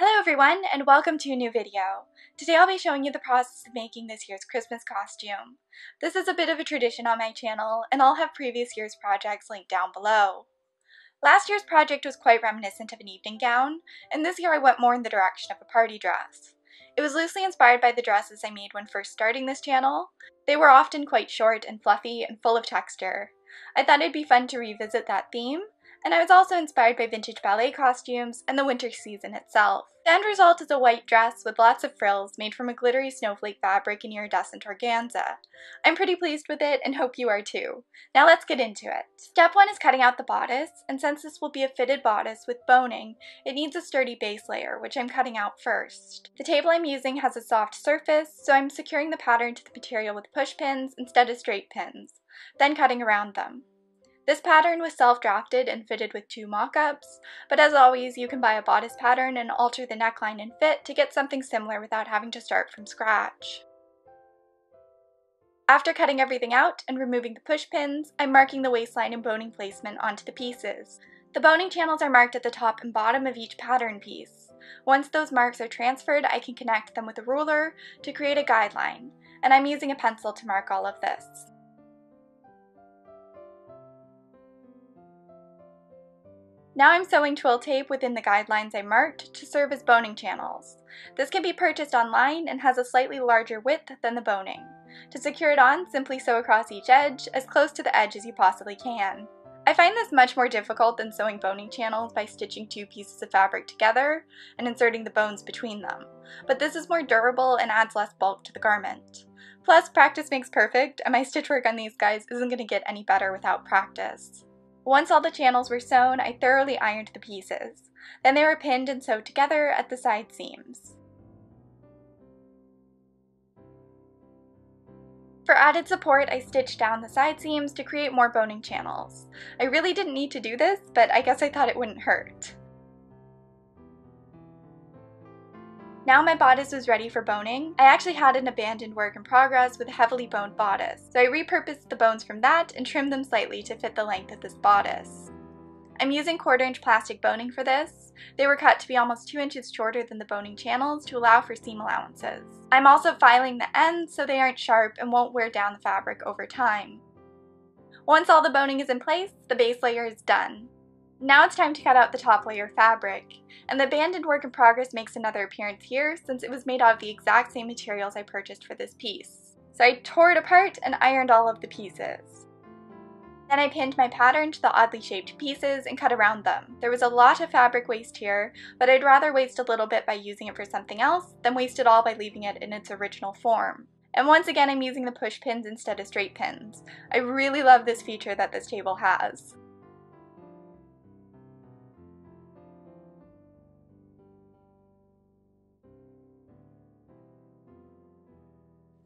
Hello everyone, and welcome to a new video. Today I'll be showing you the process of making this year's Christmas costume. This is a bit of a tradition on my channel, and I'll have previous year's projects linked down below. Last year's project was quite reminiscent of an evening gown, and this year I went more in the direction of a party dress. It was loosely inspired by the dresses I made when first starting this channel. They were often quite short and fluffy and full of texture. I thought it'd be fun to revisit that theme, and I was also inspired by vintage ballet costumes and the winter season itself. The end result is a white dress with lots of frills made from a glittery snowflake fabric and iridescent organza. I'm pretty pleased with it and hope you are too. Now let's get into it. Step 1 is cutting out the bodice, and since this will be a fitted bodice with boning, it needs a sturdy base layer, which I'm cutting out first. The table I'm using has a soft surface, so I'm securing the pattern to the material with push pins instead of straight pins, then cutting around them. This pattern was self-drafted and fitted with 2 mock-ups, but as always you can buy a bodice pattern and alter the neckline and fit to get something similar without having to start from scratch. After cutting everything out and removing the push pins, I'm marking the waistline and boning placement onto the pieces. The boning channels are marked at the top and bottom of each pattern piece. Once those marks are transferred, I can connect them with a ruler to create a guideline, and I'm using a pencil to mark all of this. Now I'm sewing twill tape within the guidelines I marked to serve as boning channels. This can be purchased online and has a slightly larger width than the boning. To secure it on, simply sew across each edge, as close to the edge as you possibly can. I find this much more difficult than sewing boning channels by stitching 2 pieces of fabric together and inserting the bones between them, but this is more durable and adds less bulk to the garment. Plus, practice makes perfect, and my stitch work on these guys isn't going to get any better without practice. Once all the channels were sewn, I thoroughly ironed the pieces. Then they were pinned and sewed together at the side seams. For added support, I stitched down the side seams to create more boning channels. I really didn't need to do this, but I guess I thought it wouldn't hurt. Now my bodice was ready for boning. I actually had an abandoned work in progress with a heavily boned bodice, so I repurposed the bones from that and trimmed them slightly to fit the length of this bodice. I'm using 1/4-inch plastic boning for this. They were cut to be almost 2 inches shorter than the boning channels to allow for seam allowances. I'm also filing the ends so they aren't sharp and won't wear down the fabric over time. Once all the boning is in place, the base layer is done. Now it's time to cut out the top layer fabric, and the abandoned work in progress makes another appearance here since it was made out of the exact same materials I purchased for this piece. So I tore it apart and ironed all of the pieces. Then I pinned my pattern to the oddly shaped pieces and cut around them. There was a lot of fabric waste here, but I'd rather waste a little bit by using it for something else than waste it all by leaving it in its original form. And once again I'm using the push pins instead of straight pins. I really love this feature that this table has.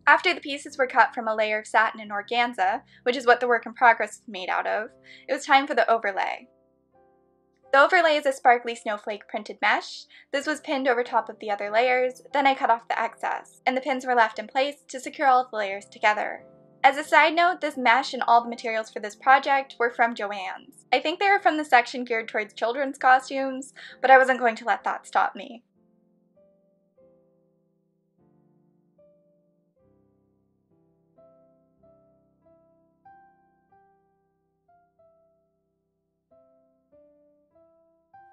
After the pieces were cut from a layer of satin and organza, which is what the work in progress was made out of, it was time for the overlay. The overlay is a sparkly snowflake printed mesh. This was pinned over top of the other layers, then I cut off the excess, and the pins were left in place to secure all of the layers together. As a side note, this mesh and all the materials for this project were from Joann's. I think they were from the section geared towards children's costumes, but I wasn't going to let that stop me.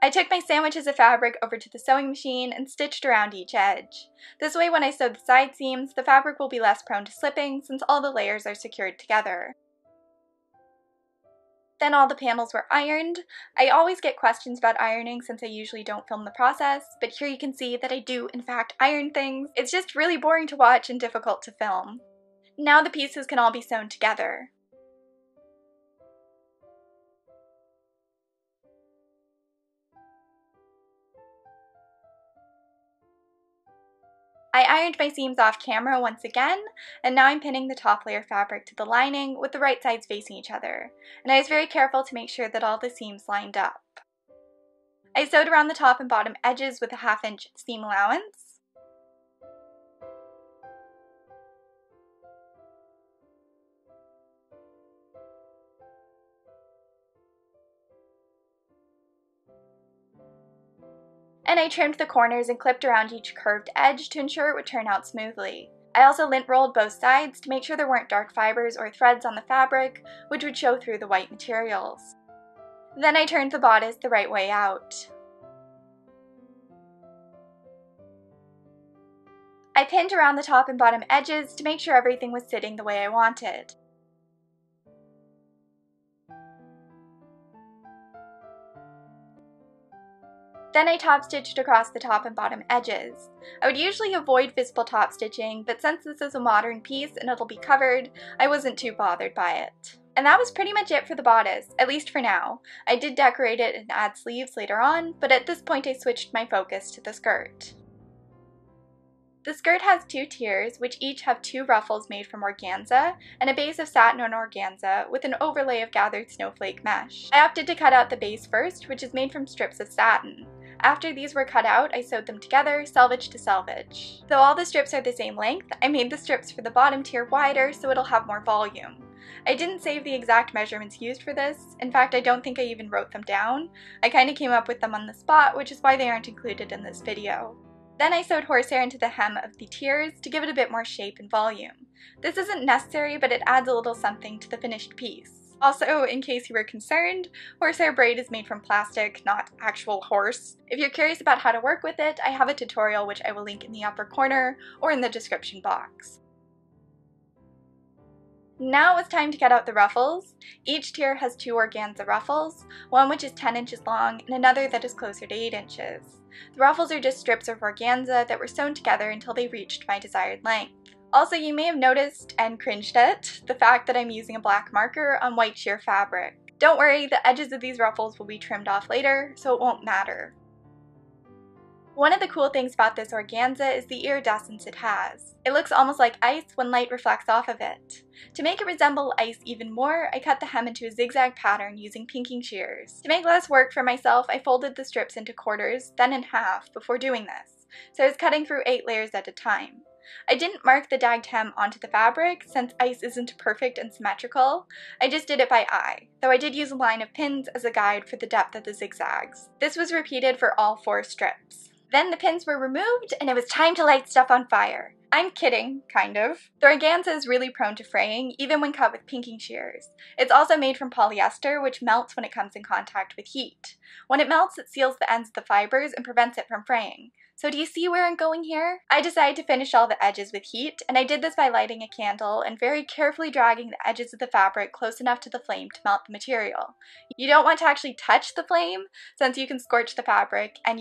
I took my sandwiches of fabric over to the sewing machine and stitched around each edge. This way when I sew the side seams, the fabric will be less prone to slipping since all the layers are secured together. Then all the panels were ironed. I always get questions about ironing since I usually don't film the process, but here you can see that I do in fact iron things. It's just really boring to watch and difficult to film. Now the pieces can all be sewn together. I ironed my seams off camera once again, and now I'm pinning the top layer fabric to the lining with the right sides facing each other, and I was very careful to make sure that all the seams lined up. I sewed around the top and bottom edges with a 1/2-inch seam allowance. And I trimmed the corners and clipped around each curved edge to ensure it would turn out smoothly. I also lint rolled both sides to make sure there weren't dark fibers or threads on the fabric, which would show through the white materials. Then I turned the bodice the right way out. I pinned around the top and bottom edges to make sure everything was sitting the way I wanted. Then I top stitched across the top and bottom edges. I would usually avoid visible top stitching, but since this is a modern piece and it'll be covered, I wasn't too bothered by it. And that was pretty much it for the bodice, at least for now. I did decorate it and add sleeves later on, but at this point I switched my focus to the skirt. The skirt has 2 tiers, which each have 2 ruffles made from organza, and a base of satin and organza with an overlay of gathered snowflake mesh. I opted to cut out the base first, which is made from strips of satin. After these were cut out, I sewed them together, selvage to selvage. Though all the strips are the same length, I made the strips for the bottom tier wider so it'll have more volume. I didn't save the exact measurements used for this. In fact, I don't think I even wrote them down. I kinda came up with them on the spot, which is why they aren't included in this video. Then I sewed horsehair into the hem of the tiers to give it a bit more shape and volume. This isn't necessary, but it adds a little something to the finished piece. Also, in case you were concerned, horsehair braid is made from plastic, not actual horse. If you're curious about how to work with it, I have a tutorial which I will link in the upper corner or in the description box. Now it's time to cut out the ruffles. Each tier has 2 organza ruffles, one which is 10 inches long and another that is closer to 8 inches. The ruffles are just strips of organza that were sewn together until they reached my desired length. Also, you may have noticed and cringed at the fact that I'm using a black marker on white sheer fabric. Don't worry, the edges of these ruffles will be trimmed off later, so it won't matter. One of the cool things about this organza is the iridescence it has. It looks almost like ice when light reflects off of it. To make it resemble ice even more, I cut the hem into a zigzag pattern using pinking shears. To make less work for myself, I folded the strips into quarters, then in half, before doing this, so I was cutting through 8 layers at a time. I didn't mark the dagged hem onto the fabric, since ice isn't perfect and symmetrical. I just did it by eye, though I did use a line of pins as a guide for the depth of the zigzags. This was repeated for all 4 strips. Then the pins were removed, and it was time to light stuff on fire. I'm kidding, kind of. The organza is really prone to fraying, even when cut with pinking shears. It's also made from polyester, which melts when it comes in contact with heat. When it melts, it seals the ends of the fibers and prevents it from fraying. So do you see where I'm going here? I decided to finish all the edges with heat, and I did this by lighting a candle and very carefully dragging the edges of the fabric close enough to the flame to melt the material. You don't want to actually touch the flame, since you can scorch the fabric and,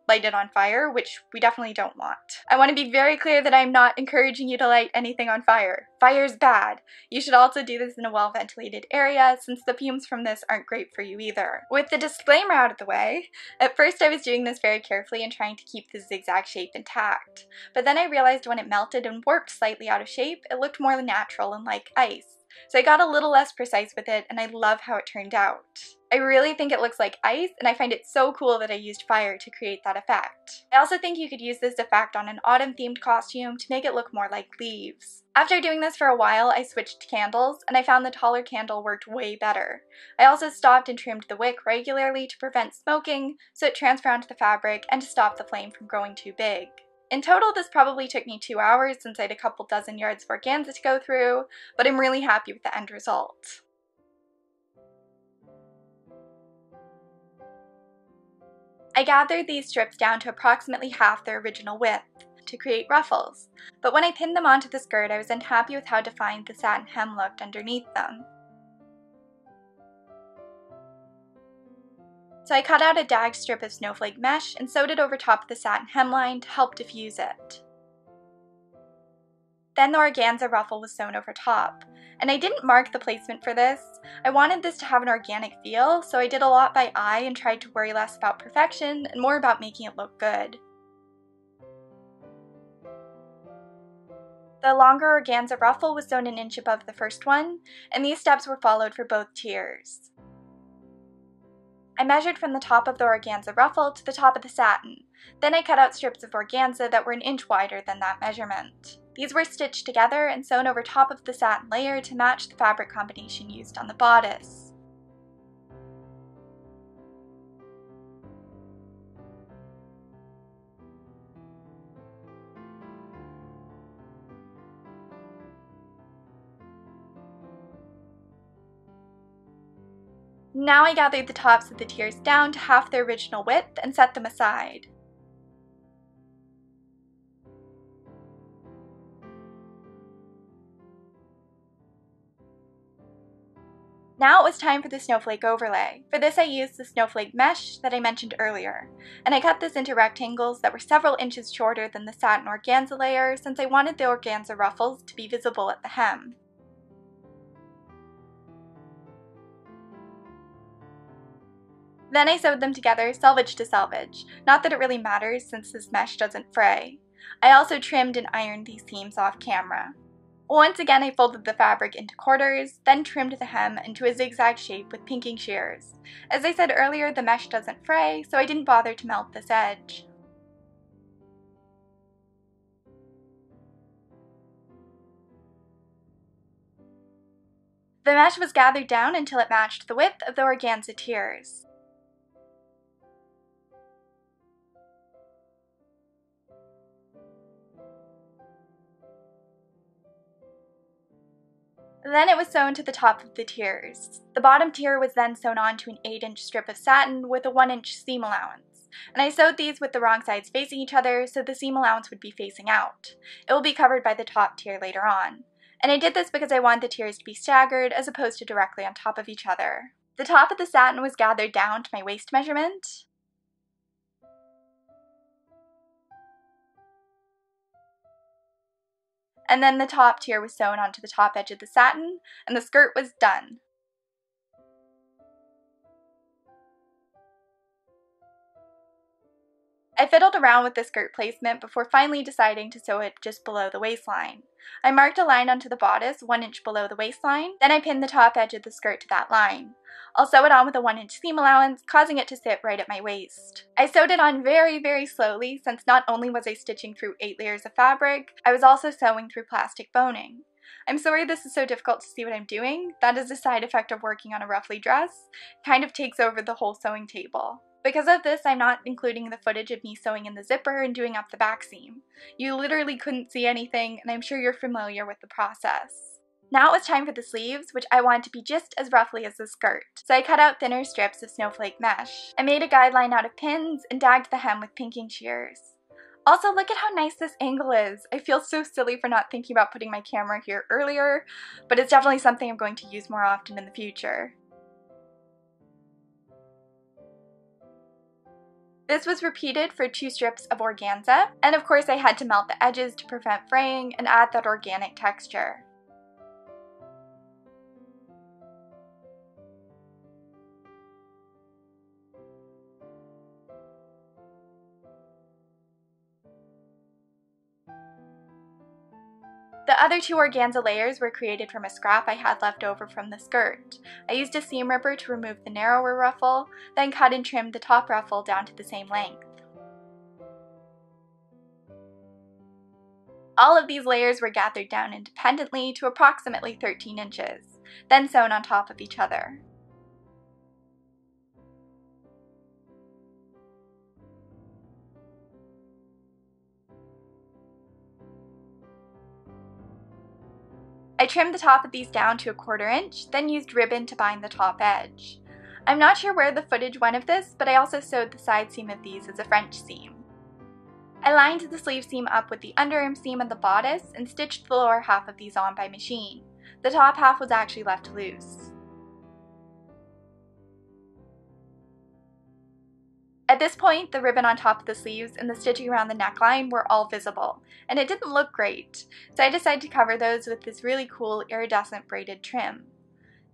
light it on fire, which we definitely don't want. I want to be very clear that I'm not encouraging you to light anything on fire. Fire's bad. You should also do this in a well-ventilated area, since the fumes from this aren't great for you either. With the disclaimer out of the way, at first I was doing this very carefully and trying to keep the zigzag shape intact, but then I realized when it melted and warped slightly out of shape, it looked more natural and like ice. So I got a little less precise with it, and I love how it turned out. I really think it looks like ice, and I find it so cool that I used fire to create that effect. I also think you could use this effect on an autumn-themed costume to make it look more like leaves. After doing this for a while, I switched to candles, and I found the taller candle worked way better. I also stopped and trimmed the wick regularly to prevent smoking, so it transferred onto the fabric, and to stop the flame from growing too big. In total, this probably took me 2 hours since I had a couple dozen yards of organza to go through, but I'm really happy with the end result. I gathered these strips down to approximately half their original width to create ruffles, but when I pinned them onto the skirt, I was unhappy with how defined the satin hem looked underneath them. So I cut out a dagged strip of snowflake mesh and sewed it over top of the satin hemline to help diffuse it. Then the organza ruffle was sewn over top, and I didn't mark the placement for this. I wanted this to have an organic feel, so I did a lot by eye and tried to worry less about perfection and more about making it look good. The longer organza ruffle was sewn an inch above the first one, and these steps were followed for both tiers. I measured from the top of the organza ruffle to the top of the satin. Then I cut out strips of organza that were an inch wider than that measurement. These were stitched together and sewn over top of the satin layer to match the fabric combination used on the bodice. Now I gathered the tops of the tiers down to half their original width and set them aside. Now it was time for the Snowflake Overlay. For this I used the Snowflake mesh that I mentioned earlier, and I cut this into rectangles that were several inches shorter than the satin organza layer since I wanted the organza ruffles to be visible at the hem. Then I sewed them together selvage to selvage, not that it really matters since this mesh doesn't fray. I also trimmed and ironed these seams off camera. Once again I folded the fabric into quarters, then trimmed the hem into a zigzag shape with pinking shears. As I said earlier, the mesh doesn't fray, so I didn't bother to melt this edge. The mesh was gathered down until it matched the width of the organza tiers. Then it was sewn to the top of the tiers. The bottom tier was then sewn onto an 8-inch strip of satin with a 1-inch seam allowance. And I sewed these with the wrong sides facing each other so the seam allowance would be facing out. It will be covered by the top tier later on. And I did this because I want the tiers to be staggered as opposed to directly on top of each other. The top of the satin was gathered down to my waist measurement. And then the top tier was sewn onto the top edge of the satin, and the skirt was done. I fiddled around with the skirt placement before finally deciding to sew it just below the waistline. I marked a line onto the bodice 1 inch below the waistline, then I pinned the top edge of the skirt to that line. I'll sew it on with a 1-inch seam allowance, causing it to sit right at my waist. I sewed it on very slowly since not only was I stitching through 8 layers of fabric, I was also sewing through plastic boning. I'm sorry this is so difficult to see what I'm doing. That is a side effect of working on a ruffly dress. It kind of takes over the whole sewing table. Because of this, I'm not including the footage of me sewing in the zipper and doing up the back seam. You literally couldn't see anything, and I'm sure you're familiar with the process. Now it was time for the sleeves, which I wanted to be just as ruffly as the skirt. So I cut out thinner strips of snowflake mesh. I made a guideline out of pins and dagged the hem with pinking shears. Also, look at how nice this angle is. I feel so silly for not thinking about putting my camera here earlier, but it's definitely something I'm going to use more often in the future. This was repeated for 2 strips of organza, and of course I had to melt the edges to prevent fraying and add that organic texture. The other 2 organza layers were created from a scrap I had left over from the skirt. I used a seam ripper to remove the narrower ruffle, then cut and trimmed the top ruffle down to the same length. All of these layers were gathered down independently to approximately 13 inches, then sewn on top of each other. I trimmed the top of these down to a 1/4 inch, then used ribbon to bind the top edge. I'm not sure where the footage went of this, but I also sewed the side seam of these as a French seam. I lined the sleeve seam up with the underarm seam of the bodice and stitched the lower half of these on by machine. The top half was actually left loose. At this point, the ribbon on top of the sleeves and the stitching around the neckline were all visible, and it didn't look great, so I decided to cover those with this really cool iridescent braided trim.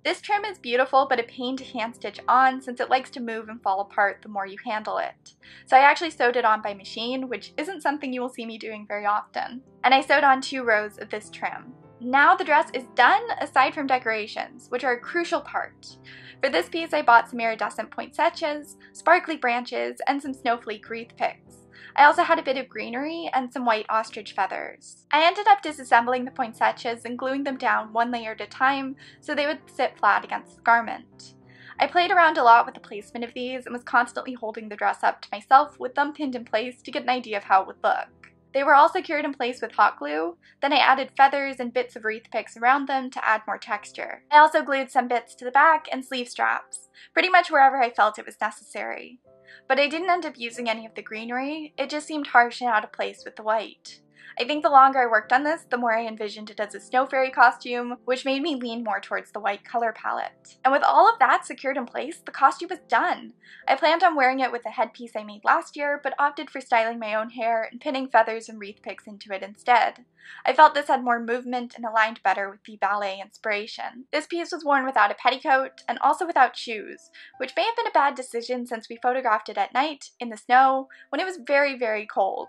This trim is beautiful, but a pain to hand stitch on since it likes to move and fall apart the more you handle it. So I actually sewed it on by machine, which isn't something you will see me doing very often. And I sewed on 2 rows of this trim. Now the dress is done, aside from decorations, which are a crucial part. For this piece I bought some iridescent poinsettias, sparkly branches, and some snowflake wreath picks. I also had a bit of greenery and some white ostrich feathers. I ended up disassembling the poinsettias and gluing them down 1 layer at a time so they would sit flat against the garment. I played around a lot with the placement of these and was constantly holding the dress up to myself with them pinned in place to get an idea of how it would look. They were all secured in place with hot glue, then I added feathers and bits of wreath picks around them to add more texture. I also glued some bits to the back and sleeve straps, pretty much wherever I felt it was necessary. But I didn't end up using any of the greenery, it just seemed harsh and out of place with the white. I think the longer I worked on this, the more I envisioned it as a snow fairy costume, which made me lean more towards the white color palette. And with all of that secured in place, the costume was done! I planned on wearing it with the headpiece I made last year, but opted for styling my own hair and pinning feathers and wreath picks into it instead. I felt this had more movement and aligned better with the ballet inspiration. This piece was worn without a petticoat, and also without shoes, which may have been a bad decision since we photographed it at night, in the snow, when it was very, very cold.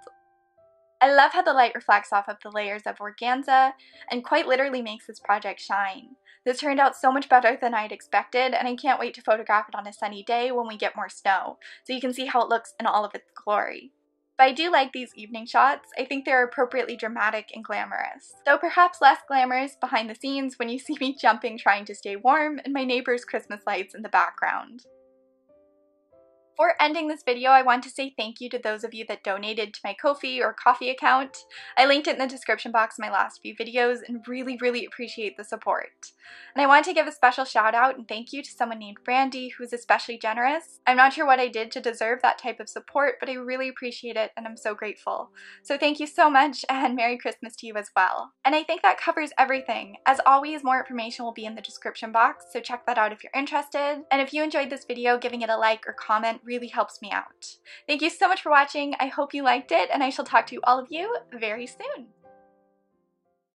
I love how the light reflects off of the layers of organza and quite literally makes this project shine. This turned out so much better than I'd expected, and I can't wait to photograph it on a sunny day when we get more snow, so you can see how it looks in all of its glory. But I do like these evening shots. I think they're appropriately dramatic and glamorous. Though perhaps less glamorous behind the scenes when you see me jumping trying to stay warm and my neighbor's Christmas lights in the background. Before ending this video, I want to say thank you to those of you that donated to my Ko-fi or Ko-fi account. I linked it in the description box in my last few videos and really appreciate the support. And I want to give a special shout out and thank you to someone named Brandy who was especially generous. I'm not sure what I did to deserve that type of support, but I really appreciate it and I'm so grateful. So thank you so much and Merry Christmas to you as well. And I think that covers everything. As always, more information will be in the description box, so check that out if you're interested. And if you enjoyed this video, giving it a like or comment really helps me out. Thank you so much for watching. I hope you liked it, and I shall talk to all of you very soon.